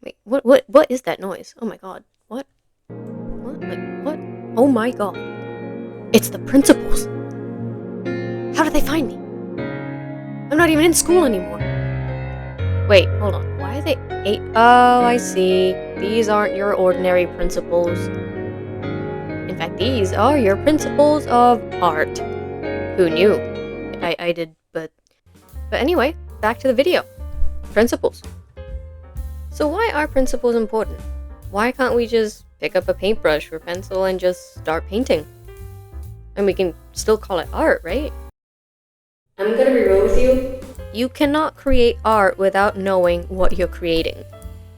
Wait, what is that noise? Oh my god. What? What? What? Oh my god. It's the principals. How did they find me? I'm not even in school anymore. Wait, hold on. Why are they 8? Oh, I see. These aren't your ordinary principals. In fact, these are your principles of art. Who knew? I did, but anyway, back to the video. Principles. So why are principles important? Why can't we just pick up a paintbrush or pencil and just start painting? And we can still call it art, right? I'm gonna be real with you. You cannot create art without knowing what you're creating.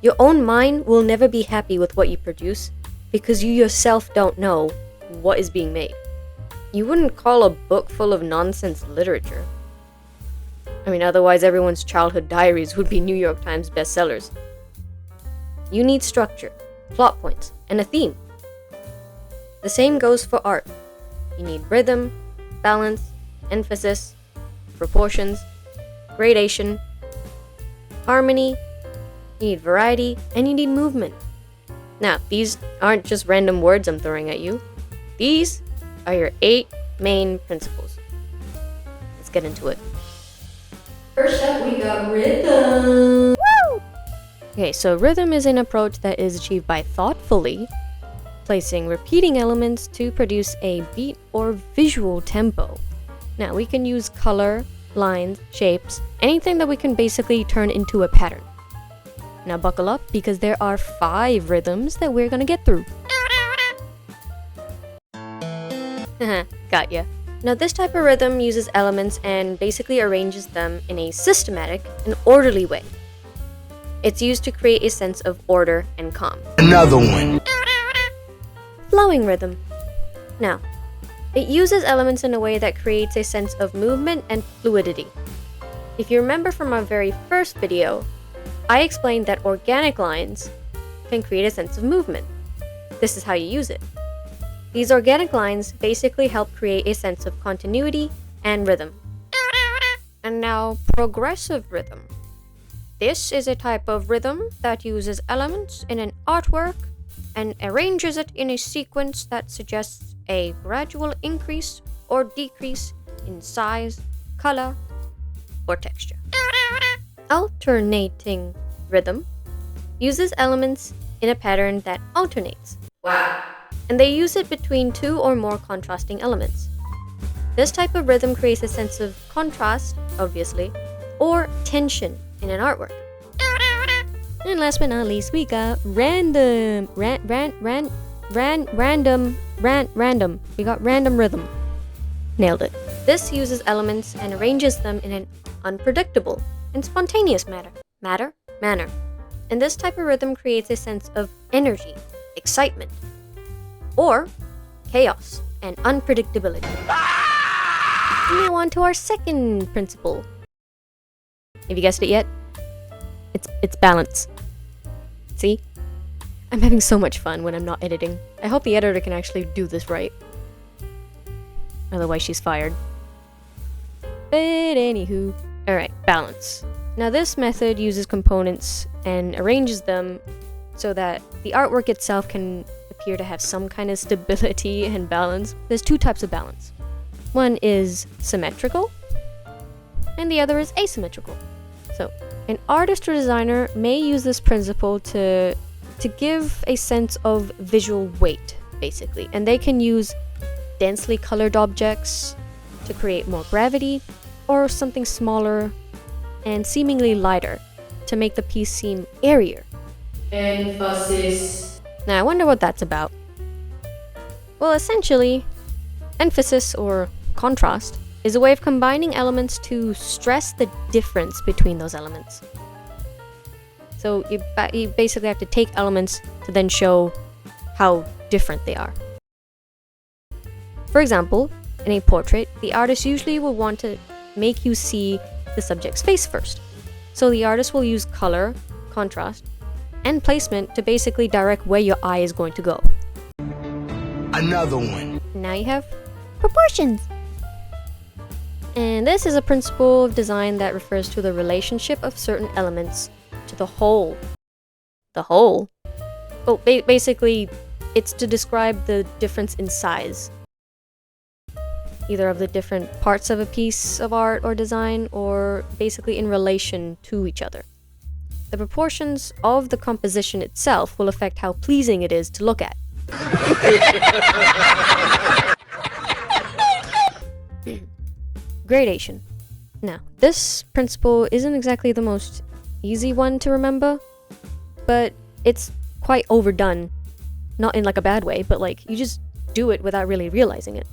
Your own mind will never be happy with what you produce because you yourself don't know what is being made. You wouldn't call a book full of nonsense literature. I mean, otherwise everyone's childhood diaries would be New York Times bestsellers. You need structure, plot points, and a theme. The same goes for art. You need rhythm, balance, emphasis, proportions, gradation, harmony, you need variety, and you need movement. Now, these aren't just random words I'm throwing at you. These are your 8 main principles. Let's get into it. First up, we got rhythm. Woo! Okay, so rhythm is an approach that is achieved by thoughtfully placing repeating elements to produce a beat or visual tempo. Now, we can use color, lines, shapes, anything that we can basically turn into a pattern. Now buckle up because there are 5 rhythms that we're gonna get through. Got ya. Now this type of rhythm uses elements and basically arranges them in a systematic and orderly way. It's used to create a sense of order and calm. Another one. Flowing rhythm. Now, it uses elements in a way that creates a sense of movement and fluidity. If you remember from our very first video, I explained that organic lines can create a sense of movement. This is how you use it. These organic lines basically help create a sense of continuity and rhythm. And now, progressive rhythm. This is a type of rhythm that uses elements in an artwork and arranges it in a sequence that suggests a gradual increase or decrease in size, color, or texture. Alternating rhythm uses elements in a pattern that alternates. Wow. And they use it between 2 or more contrasting elements. This type of rhythm creates a sense of contrast, obviously, or tension in an artwork. And last but not least, we got random. Random. We got random rhythm. Nailed it. This uses elements and arranges them in an unpredictable and spontaneous manner. And this type of rhythm creates a sense of energy, excitement, or chaos and unpredictability. Now on to our second principle. Have you guessed it yet? It's balance. See? I'm having so much fun when I'm not editing. I hope the editor can actually do this right. Otherwise she's fired. But anywho. Alright, balance. Now this method uses components and arranges them so that the artwork itself can appear to have some kind of stability and balance. There's 2 types of balance. One is symmetrical, and the other is asymmetrical. So, an artist or designer may use this principle to give a sense of visual weight, basically. And they can use densely colored objects to create more gravity, or something smaller and seemingly lighter to make the piece seem airier. Emphasis. Now, I wonder what that's about. Well, essentially, emphasis or contrast is a way of combining elements to stress the difference between those elements. So you basically have to take elements to then show how different they are. For example, in a portrait, the artist usually will want to make you see the subject's face first. So the artist will use color, contrast, and placement to basically direct where your eye is going to go. Another one. Now you have proportions. And this is a principle of design that refers to the relationship of certain elements to the whole. The whole? Well, basically, it's to describe the difference in size. Either of the different parts of a piece of art or design, or basically in relation to each other. The proportions of the composition itself will affect how pleasing it is to look at. Gradation. Now, this principle isn't exactly the most easy one to remember, but it's quite overdone. Not in like a bad way, but like you just do it without really realizing it.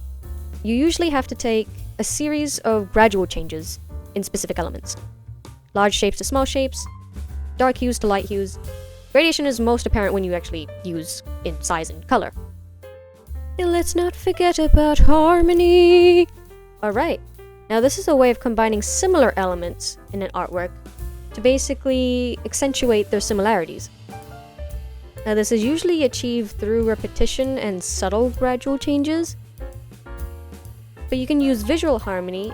You usually have to take a series of gradual changes in specific elements. Large shapes to small shapes, dark hues to light hues. Gradation is most apparent when you actually use in size and color. And let's not forget about harmony! Alright, now this is a way of combining similar elements in an artwork to basically accentuate their similarities. Now this is usually achieved through repetition and subtle gradual changes, but you can use visual harmony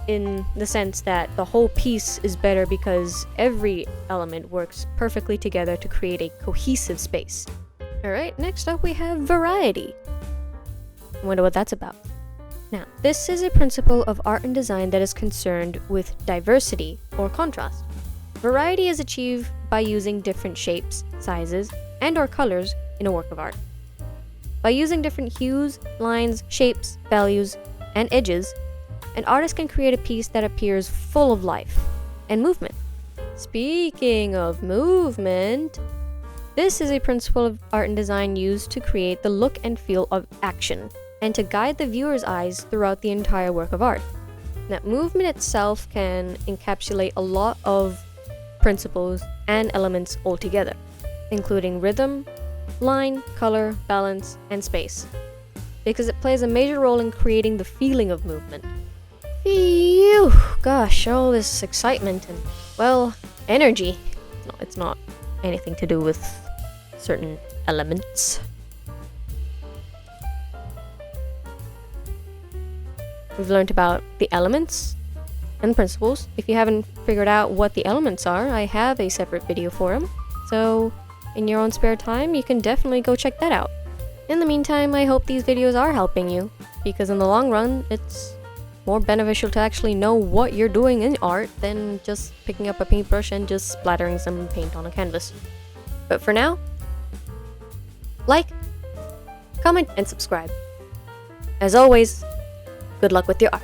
in the sense that the whole piece is better because every element works perfectly together to create a cohesive space. Alright, next up we have variety. I wonder what that's about. Now, this is a principle of art and design that is concerned with diversity or contrast. Variety is achieved by using different shapes, sizes, and/or colors in a work of art. By using different hues, lines, shapes, values, and edges, an artist can create a piece that appears full of life and movement. Speaking of movement, this is a principle of art and design used to create the look and feel of action and to guide the viewer's eyes throughout the entire work of art. Now, movement itself can encapsulate a lot of principles and elements altogether, including rhythm, line, color, balance, and space, because it plays a major role in creating the feeling of movement. Phew, gosh, all this excitement and, well, energy. It's not anything to do with certain elements. We've learned about the elements and principles. If you haven't figured out what the elements are, I have a separate video for them. So, in your own spare time, you can definitely go check that out. In the meantime, I hope these videos are helping you, because in the long run, it's more beneficial to actually know what you're doing in art than just picking up a paintbrush and just splattering some paint on a canvas. But for now, like, comment, and subscribe. As always, good luck with your art.